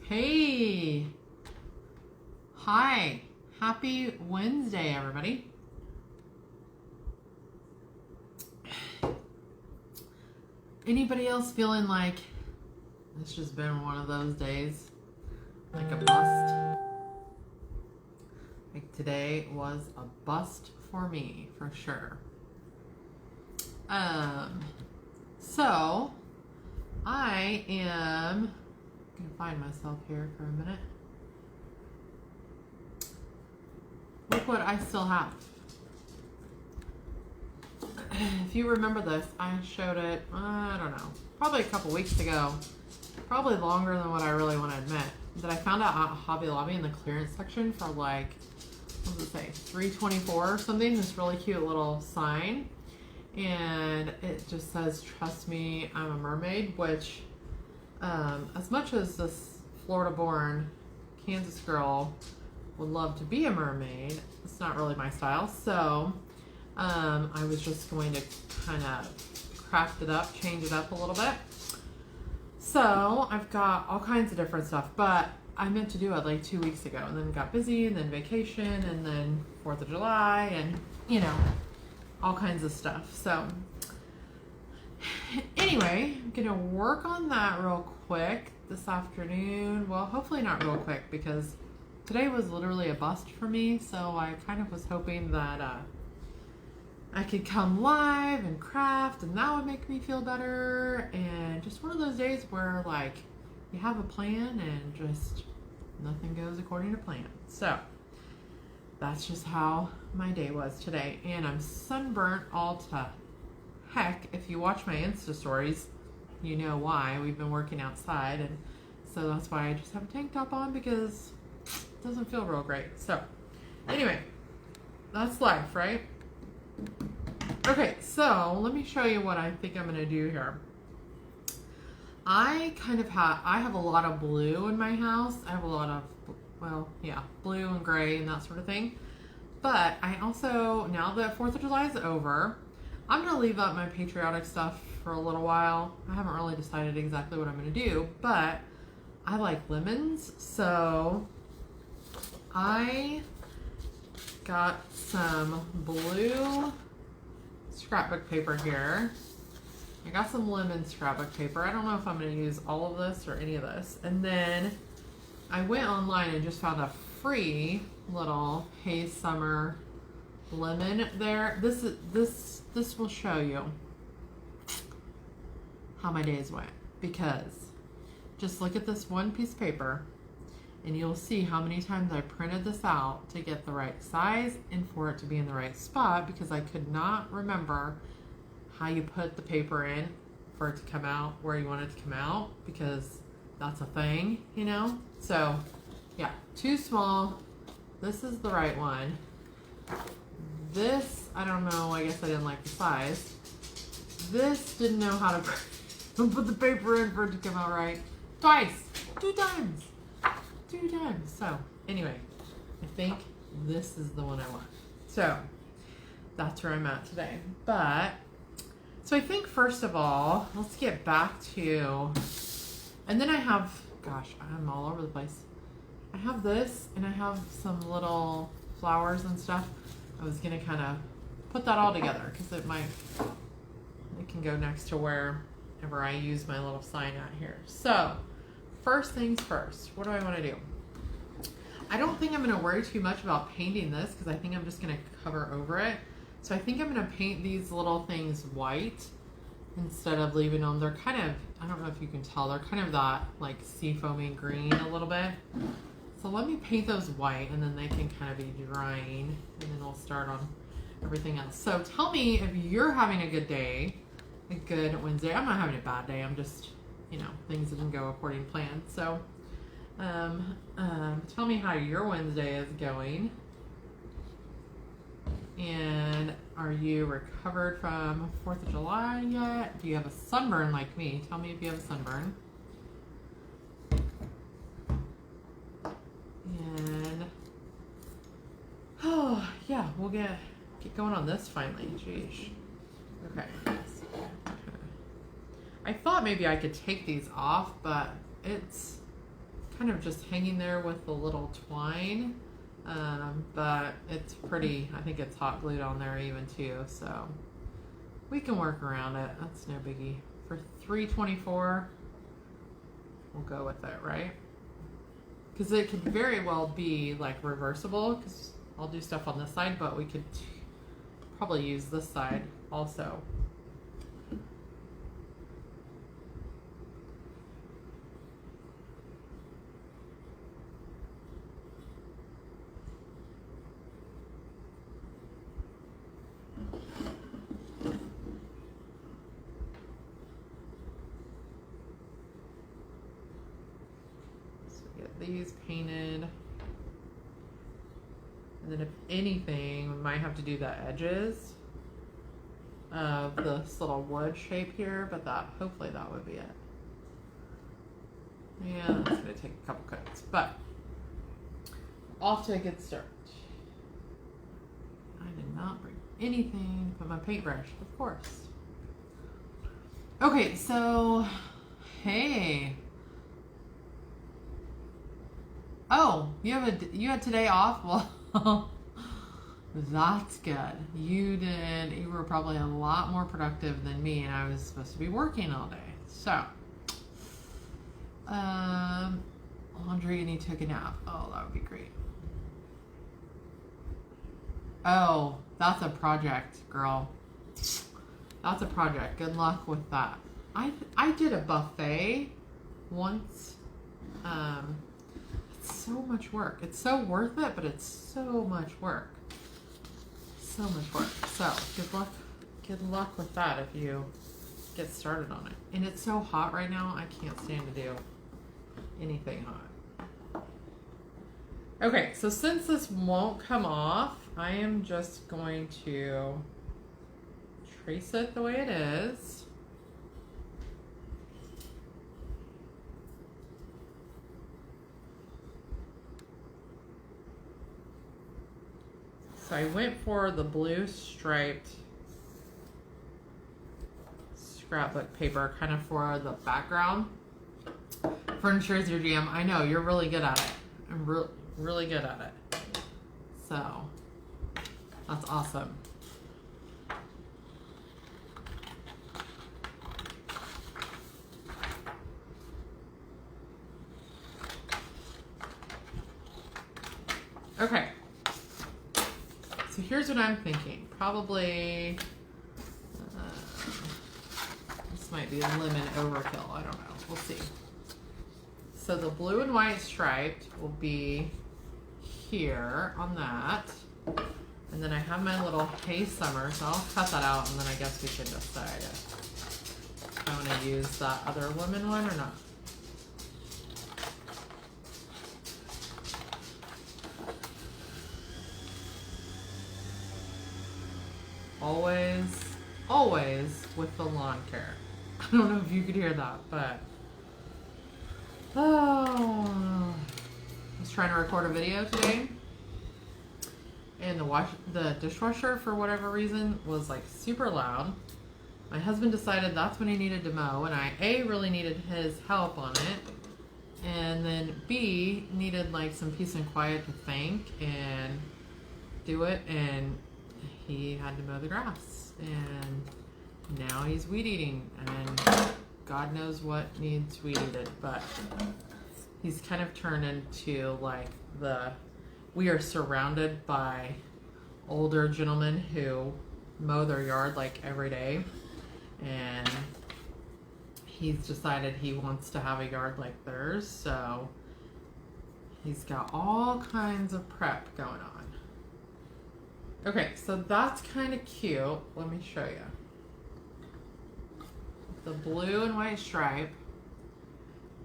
Hey, hi, happy Wednesday, everybody. Anybody else feeling like it's just been one of those days, like a bust? Like today was a bust for me, for sure. So I am gonna find myself here for a minute. Look what I still have. If you remember this, I showed it, I don't know, probably a couple weeks ago, probably longer than what I really want to admit, that I found out at Hobby Lobby in the clearance section for like, what does it say, $3.24 or something, this really cute little sign. And it just says, "Trust me, I'm a mermaid," which, as much as this Florida-born Kansas girl would love to be a mermaid, it's not really my style. So I was just going to kind of craft it up, change it up a little bit. So I've got all kinds of different stuff, but I meant to do it like 2 weeks ago and then got busy and then vacation and then 4th of July and, you know, all kinds of stuff. So anyway, I'm gonna work on that real quick this afternoon. Well, hopefully not real quick because today was literally a bust for me. So I kind of was hoping that I could come live and craft and that would make me feel better. And just one of those days where like you have a plan and just nothing goes according to plan. So that's just how my day was today. And I'm sunburnt all to heck. If you watch my Insta stories, you know why. We've been working outside, and so that's why I just have a tank top on because it doesn't feel real great. So anyway, that's life, right? Okay, so let me show you what I think I'm gonna do here. I have a lot of blue in my house. I have a lot of, well, yeah, blue and gray and that sort of thing. But I also, now that 4th of July is over, I'm going to leave up my patriotic stuff for a little while. I haven't really decided exactly what I'm going to do, but I like lemons. So I got some blue scrapbook paper here. I got some lemon scrapbook paper. I don't know if I'm going to use all of this or any of this. And then I went online and just found a free little Hey Summer lemon there. This will show you how my days went, because just look at this one piece of paper and you'll see how many times I printed this out to get the right size and for it to be in the right spot, because I could not remember how you put the paper in for it to come out where you want it to come out, because that's a thing, you know? So yeah, too small. This is the right one. This, I don't know, I guess I didn't like the size. This didn't know how to put the paper in for it to come out right. Two times. So anyway, I think this is the one I want. So that's where I'm at today. But so I think first of all, let's get back to, and then I have, gosh, I'm all over the place. I have this and I have some little flowers and stuff. I was gonna kind of put that all together because it can go next to wherever I use my little sign at here. So first things first, what do I want to do? I don't think I'm gonna worry too much about painting this because I think I'm just gonna cover over it. So I think I'm gonna paint these little things white instead of leaving them. They're kind of, I don't know if you can tell, they're kind of that like sea foamy green a little bit. So let me paint those white and then they can kind of be drying and then we'll start on everything else. So tell me if you're having a good day, a good Wednesday. I'm not having a bad day. I'm just, you know, things didn't go according to plan. So tell me how your Wednesday is going. And are you recovered from 4th of July yet? Do you have a sunburn like me? Tell me if you have a sunburn. And oh yeah, we'll get going on this finally. Jeez. Okay. I thought maybe I could take these off, but it's kind of just hanging there with a little twine. But it's pretty, I think it's hot glued on there even too, so we can work around it. That's no biggie. For $3.24, we'll go with it, right? Because it could very well be like reversible, because I'll do stuff on this side, but we could probably use this side also. These painted, and then if anything, we might have to do the edges of this little wood shape here, but that, hopefully that would be it. Yeah, that's gonna take a couple cuts, but off to a good start. I did not bring anything but my paintbrush, of course. Okay, so hey. Oh, you had today off? Well, that's good. You were probably a lot more productive than me, and I was supposed to be working all day. So, laundry, and you took a nap. Oh, that would be great. Oh, that's a project, girl. That's a project. Good luck with that. I did a buffet once. So much work. It's so worth it, but it's so much work. So much work. So good luck with that if you get started on it. And it's so hot right now, I can't stand to do anything hot. Okay, so since this won't come off, I am just going to trace it the way it is. So I went for the blue striped scrapbook paper, kind of for the background. Furniture is your jam. I know, you're really good at it. I'm really good at it. So, that's awesome. Okay. So here's what I'm thinking. Probably, this might be a lemon overkill. I don't know. We'll see. So the blue and white striped will be here on that. And then I have my little Hey Summer, so I'll cut that out, and then I guess we can decide if I want to use that other lemon one or not. Always with the lawn care. I don't know if you could hear that, but I was trying to record a video today, and the dishwasher, for whatever reason, was like super loud. My husband decided that's when he needed to mow, and I really needed his help on it, and then B, needed like some peace and quiet to think and do it, and he had to mow the grass, and now he's weed eating, and God knows what needs weed eated, but he's kind of turned into like we are surrounded by older gentlemen who mow their yard like every day, and he's decided he wants to have a yard like theirs, so he's got all kinds of prep going on. Okay, so that's kind of cute. Let me show you. The blue and white stripe,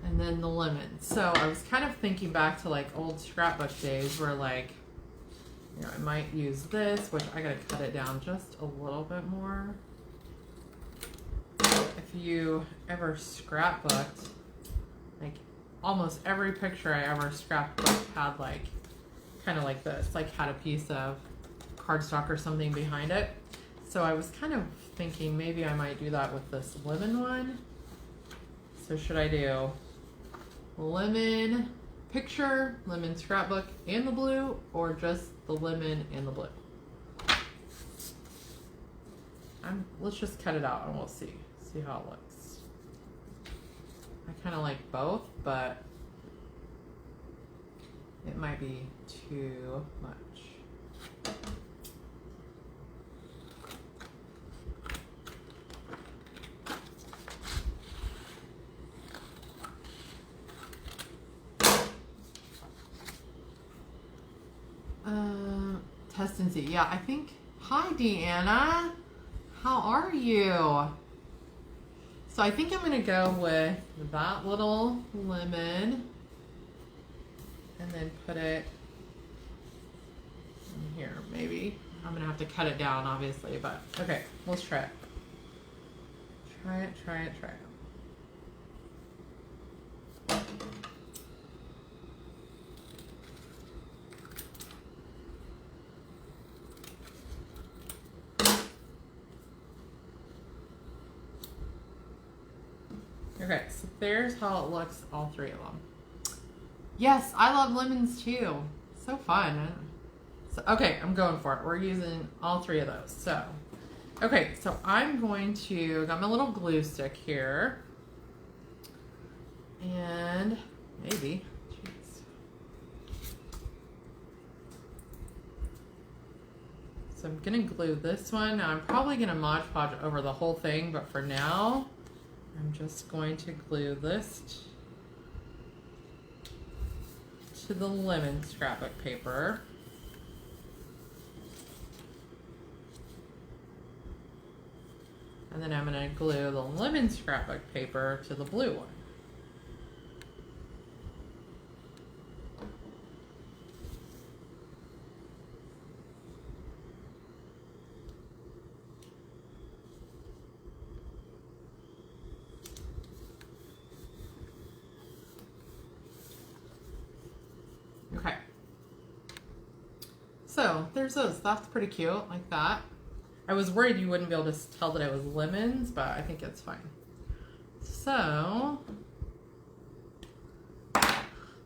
and then the lemon. So I was kind of thinking back to like old scrapbook days where like, you know, I might use this, which I gotta cut it down just a little bit more. If you ever scrapbooked, like almost every picture I ever scrapbooked had like, kind of like this, like had a piece of cardstock or something behind it. So I was kind of thinking maybe I might do that with this lemon one. So should I do lemon picture, lemon scrapbook, and the blue, or just the lemon and the blue? Let's just cut it out and we'll see how it looks. I kind of like both, but it might be too much. Test and see. Yeah, I think. Hi, Deanna. How are you? So I think I'm gonna go with that little lemon and then put it in here. Maybe I'm gonna have to cut it down, obviously, but okay. Let's try it. Try it. Okay, so there's how it looks, all three of them. Yes, I love lemons too. So fun. So, okay, I'm going for it. We're using all three of those. So, okay, so I'm going to, got my little glue stick here. And maybe, jeez. So I'm gonna glue this one. Now I'm probably gonna Mod Podge over the whole thing, but for now, I'm just going to glue this to the lemon scrapbook paper. And then I'm going to glue the lemon scrapbook paper to the blue one. Okay, so there's those. That's pretty cute, like that. I was worried you wouldn't be able to tell that it was lemons, but I think it's fine. So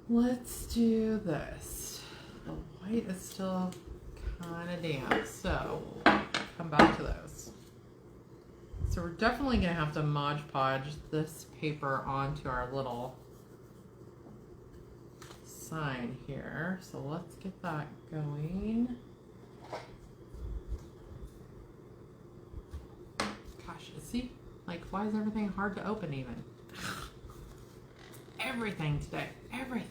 let's do this. The white is still kind of damp, so come back to those. So we're definitely gonna have to Mod Podge this paper onto our little sign here. So let's get that going. Gosh, see, like, why is everything hard to open even? Everything today, everything.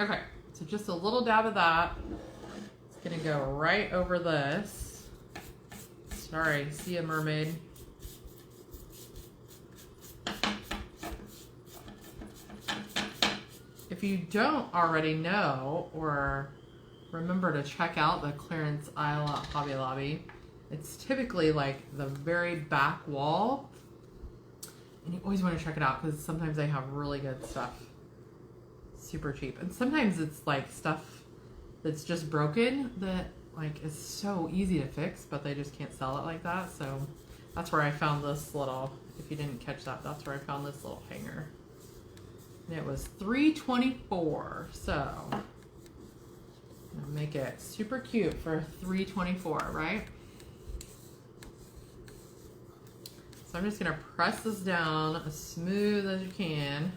Okay, so just a little dab of that. It's gonna go right over this. Sorry, see ya, mermaid. If you don't already know or remember to check out the clearance aisle at Hobby Lobby, it's typically like the very back wall, and you always want to check it out because sometimes they have really good stuff, super cheap, and sometimes it's like stuff that's just broken that like is so easy to fix, but they just can't sell it like that. So that's where I found this little, if you didn't catch that, that's where I found this little hanger. And it was $3.24, so I'll make it super cute for $3.24, right? So I'm just gonna press this down as smooth as you can.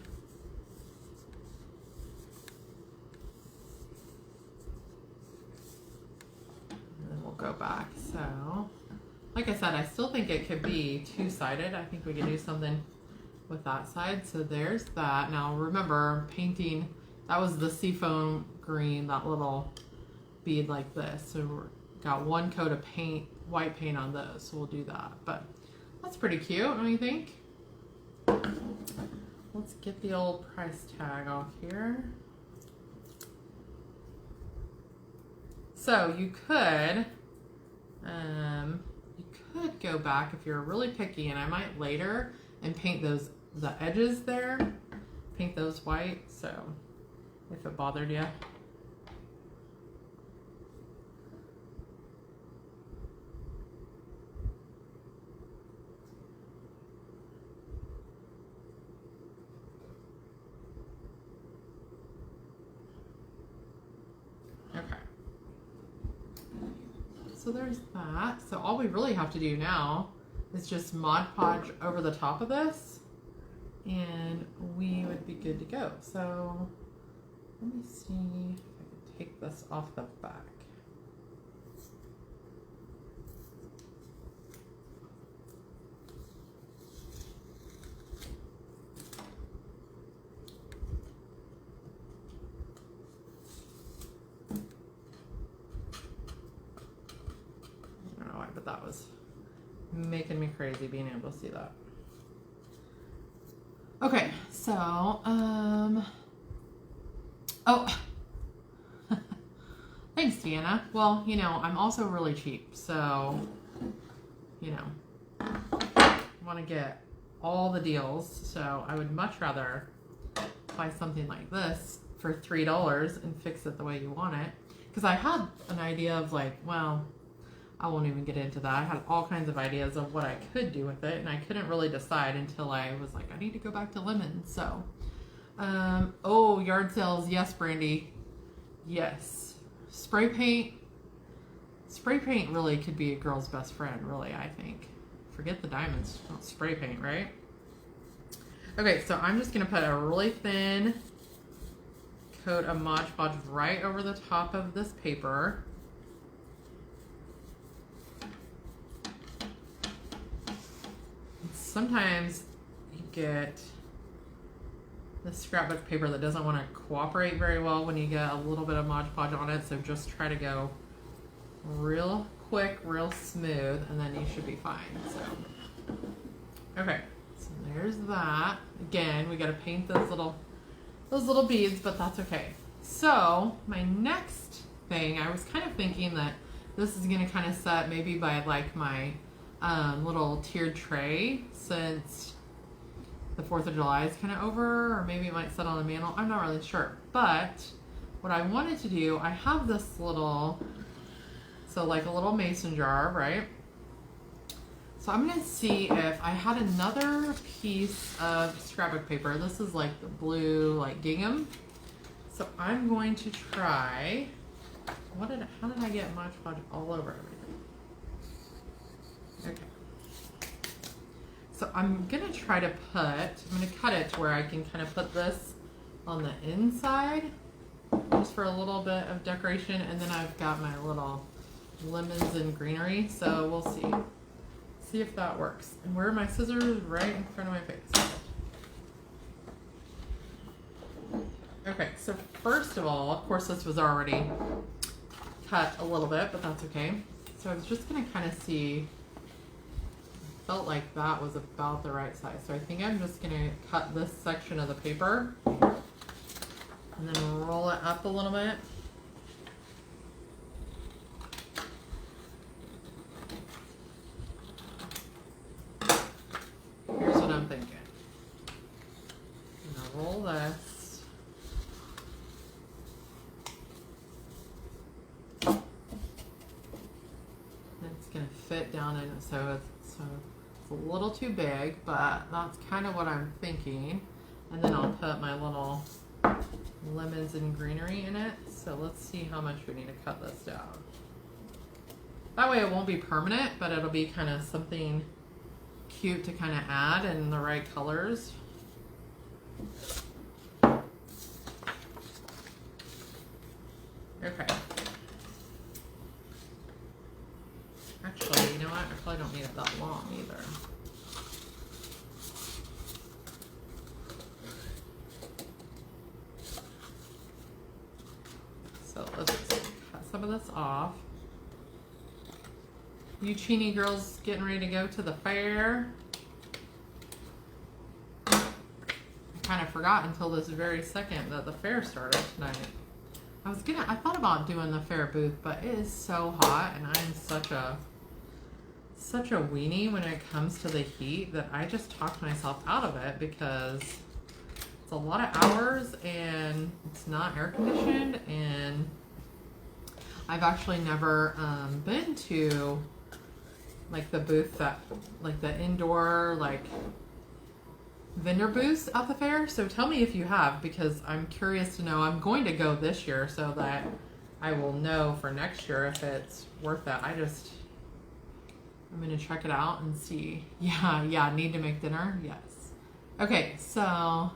And then we'll go back. So, like I said, I still think it could be two-sided. I think we could do something with that side. So there's that. Now remember, painting, that was the seafoam green, that little bead like this. So we've got one coat of paint, white paint on those, so we'll do that. But that's pretty cute, don't you think? Let's get the old price tag off here. So you could go back if you're really picky, and I might later, and paint those, the edges there, paint those white, so if it bothered you. so there's that. So all we really have to do now is just Mod Podge over the top of this, and we would be good to go. So let me see if I can take this off the back. But that was making me crazy being able to see that. Okay, so oh, thanks, Deanna. Well, you know, I'm also really cheap, so you know, I want to get all the deals. So I would much rather buy something like this for $3 and fix it the way you want it. Because I had an idea of like, well, I won't even get into that. I had all kinds of ideas of what I could do with it, and I couldn't really decide until I was like, I need to go back to lemons. So, oh, yard sales. Yes, Brandy. Yes. Spray paint. Spray paint really could be a girl's best friend, really, I think. Forget the diamonds. Don't spray paint, right? Okay, so I'm just going to put a really thin coat of Mod Podge right over the top of this paper. Sometimes you get the scrapbook paper that doesn't want to cooperate very well when you get a little bit of Mod Podge on it, so just try to go real quick, real smooth, and then you should be fine. So, okay, so there's that. Again, we got to paint those little beads, but that's okay. So my next thing, I was kind of thinking that this is going to kind of set maybe by like my little tiered tray, since the 4th of July is kind of over, or maybe it might set on a mantle. I'm not really sure. But what I wanted to do, I have this little, so like a little mason jar, right? So I'm going to see if I had another piece of scrapbook paper. This is like the blue, like gingham. So I'm going to try, how did I get Mod Podge all over everything? Okay. So I'm going to try to I'm going to cut it to where I can kind of put this on the inside just for a little bit of decoration. And then I've got my little lemons and greenery. So we'll see if that works. And where are my scissors? Right in front of my face. Okay, so first of all, of course this was already cut a little bit, but that's okay. So I was just going to kind of see, felt like that was about the right size. So I think I'm just going to cut this section of the paper and then roll it up a little bit. Here's what I'm thinking. I'm going to roll this. And it's going to fit down in it, so it's a little too big, but that's kind of what I'm thinking. And then I'll put my little lemons and greenery in it. So let's see how much we need to cut this down. That way it won't be permanent, but it'll be kind of something cute to kind of add in the right colors. Okay. Actually, you know what? I probably don't need it that long either. So let's cut some of this off. You Cheney girls getting ready to go to the fair? I kind of forgot until this very second that the fair started tonight. I thought about doing the fair booth, but it is so hot and I'm such a weenie when it comes to the heat that I just talked myself out of it because it's a lot of hours and it's not air conditioned, and I've actually never been to like the booth that, like the indoor like vendor booths at the fair. So tell me if you have, because I'm curious to know. I'm going to go this year so that I will know for next year if it's worth it. I'm going to check it out and see. Yeah, need to make dinner? Yes. Okay, so,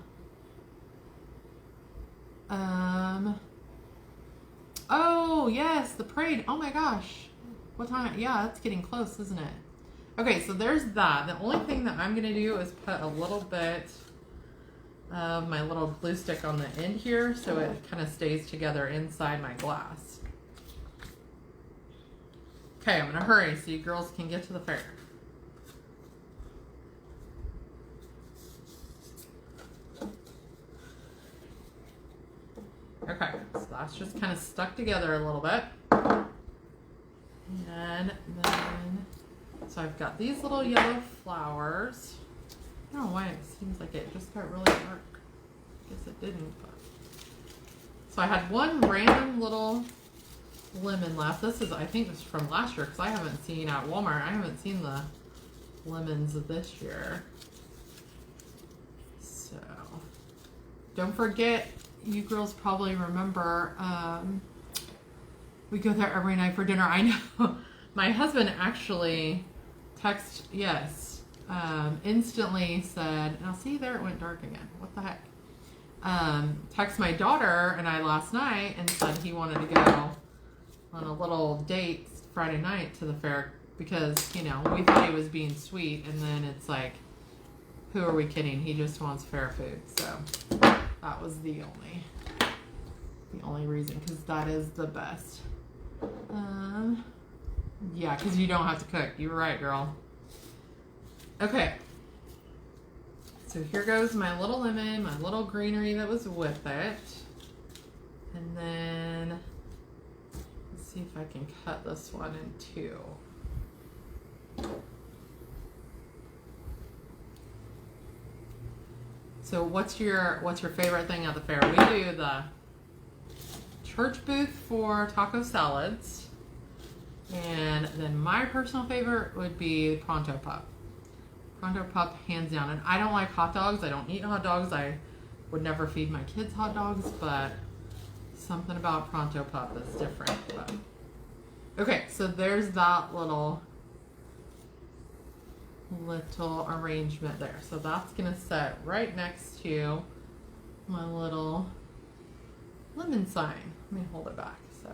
oh, yes, the parade. Oh my gosh. What time? Yeah, it's getting close, isn't it? Okay, so there's that. The only thing that I'm going to do is put a little bit of my little glue stick on the end here so it kind of stays together inside my glass. Okay, I'm going to hurry so you girls can get to the fair. Okay, so that's just kind of stuck together a little bit. And then, so I've got these little yellow flowers. I don't know why it seems like it just got really dark. I guess it didn't. But. So I had one random little lemon left. This is, I think this is from last year because I haven't seen at Walmart. I haven't seen the lemons of this year. So don't forget, you girls probably remember, we go there every night for dinner. I know my husband actually instantly said, now see there it went dark again. What the heck? Text my daughter and I last night and said he wanted to go on a little date Friday night to the fair because, you know, we thought he was being sweet and then it's like, who are we kidding? He just wants fair food. So that was the only reason, because that is the best. Yeah, because you don't have to cook. You were right, girl. Okay. So here goes my little lemon, my little greenery that was with it. And then, let's see if I can cut this one in two. So what's your favorite thing at the fair? We do the church booth for taco salads. And then my personal favorite would be Pronto Pup. Pronto Pup, hands down. And I don't like hot dogs. I don't eat hot dogs. I would never feed my kids hot dogs, but something about Pronto Pup is different. But. Okay, so there's that little arrangement there. So that's gonna set right next to my little lemon sign. Let me hold it back. So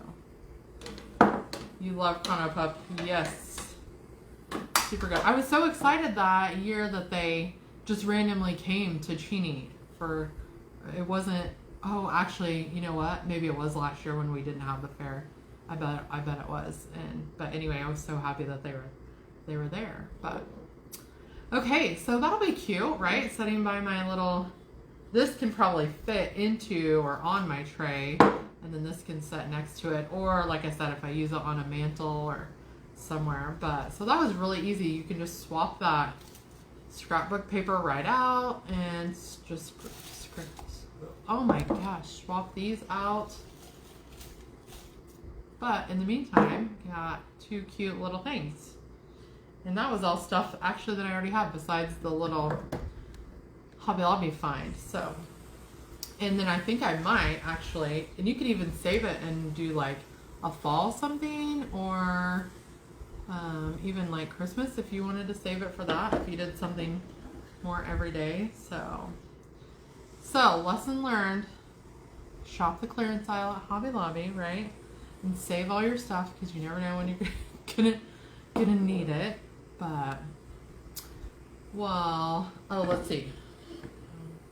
you love Pronto Pup? Yes. Super good. I was so excited that year that they just randomly came to Cheney for, it wasn't, oh, actually, you know what? Maybe it was last year when we didn't have the fair. I bet it was. But anyway, I was so happy that they were there. But okay, so that'll be cute, right? Setting by my little, this can probably fit into or on my tray, and then this can set next to it. Or like I said, if I use it on a mantle or somewhere. But so that was really easy. You can just swap that scrapbook paper right out and just oh my gosh, swap these out. But in the meantime, got two cute little things. And that was all stuff actually that I already have besides the little Hobby Lobby find. So, and then I think I might actually, and you could even save it and do like a fall something, or even like Christmas if you wanted to save it for that, if you did something more every day. So lesson learned, shop the clearance aisle at Hobby Lobby, right? And save all your stuff because you never know when you're gonna need it. But, well, oh, let's see.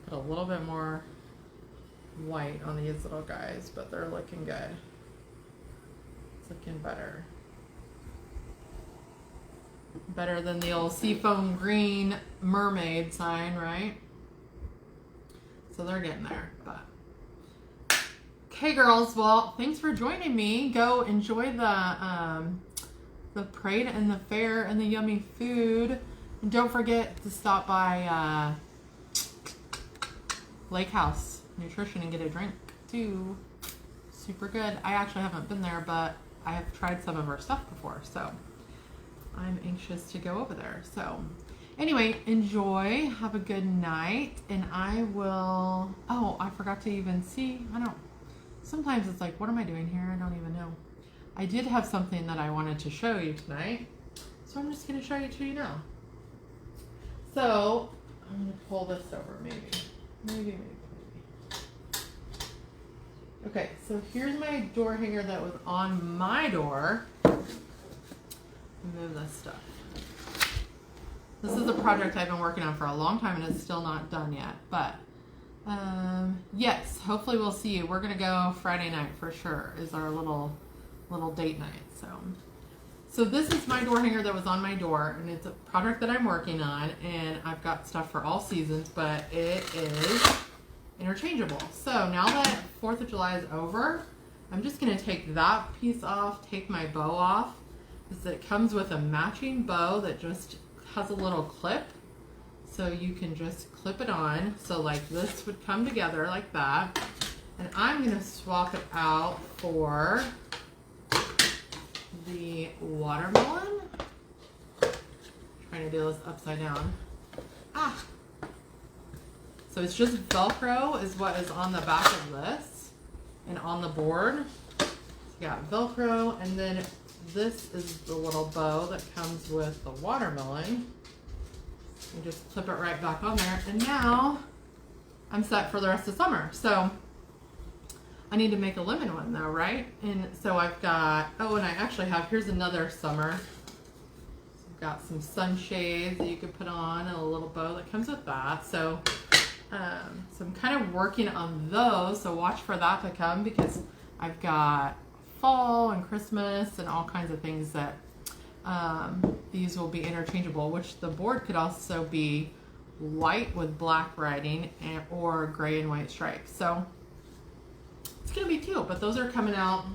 Put a little bit more white on these little guys, but they're looking good. It's looking better. Better than the old seafoam green mermaid sign, right? So they're getting there, but. Okay, girls, well, thanks for joining me. Go enjoy the parade and the fair and the yummy food. And don't forget to stop by Lake House Nutrition and get a drink too. Super good. I actually haven't been there, but I have tried some of our stuff before, so I'm anxious to go over there. So anyway, enjoy, have a good night, and I will, oh, I forgot to even see, I don't Sometimes it's like, what am I doing here? I don't even know. I did have something that I wanted to show you tonight, so I'm just going to show it to you now. So I'm going to pull this over, maybe. Okay, so here's my door hanger that was on my door. Move this stuff. This is a project I've been working on for a long time and it's still not done yet, but yes, hopefully we'll see you. We're gonna go Friday night for sure, is our little date night. So this is my door hanger that was on my door, and it's a project that I'm working on, and I've got stuff for all seasons, but it is interchangeable. So now that 4th of July is over, I'm just gonna take that piece off, take my bow off, because it comes with a matching bow that just has a little clip. So you can just clip it on. So like this would come together like that. And I'm gonna swap it out for the watermelon. Trying to do this upside down. Ah! So it's just Velcro is what is on the back of this and on the board. So you got Velcro, and then this is the little bow that comes with the watermelon. You just clip it right back on there, and now I'm set for the rest of summer. So I need to make a lemon one though, right? And so I've got, oh, and I actually have, here's another summer. So I've got some sunshades that you could put on and a little bow that comes with that. So, so I'm kind of working on those. So watch for that to come, because I've got fall and Christmas and all kinds of things that these will be interchangeable, which the board could also be white with black writing or gray and white stripes. So it's gonna be cute, but those are coming out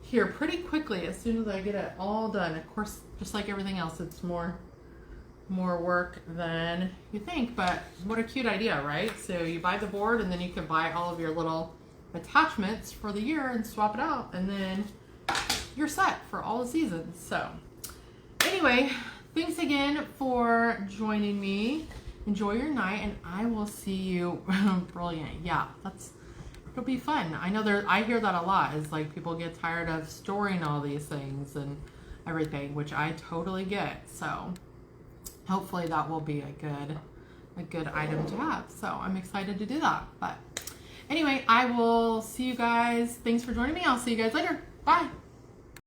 here pretty quickly as soon as I get it all done. Of course, just like everything else, it's more work than you think, but what a cute idea, right? So you buy the board and then you can buy all of your little attachments for the year and swap it out, and then you're set for all the seasons. So anyway, thanks again for joining me. Enjoy your night, and I will see you. Brilliant. Yeah, it'll be fun. I know I hear that a lot, is like people get tired of storing all these things and everything, which I totally get. So hopefully that will be a good item to have. So I'm excited to do that. But anyway, I will see you guys. Thanks for joining me. I'll see you guys later. Bye.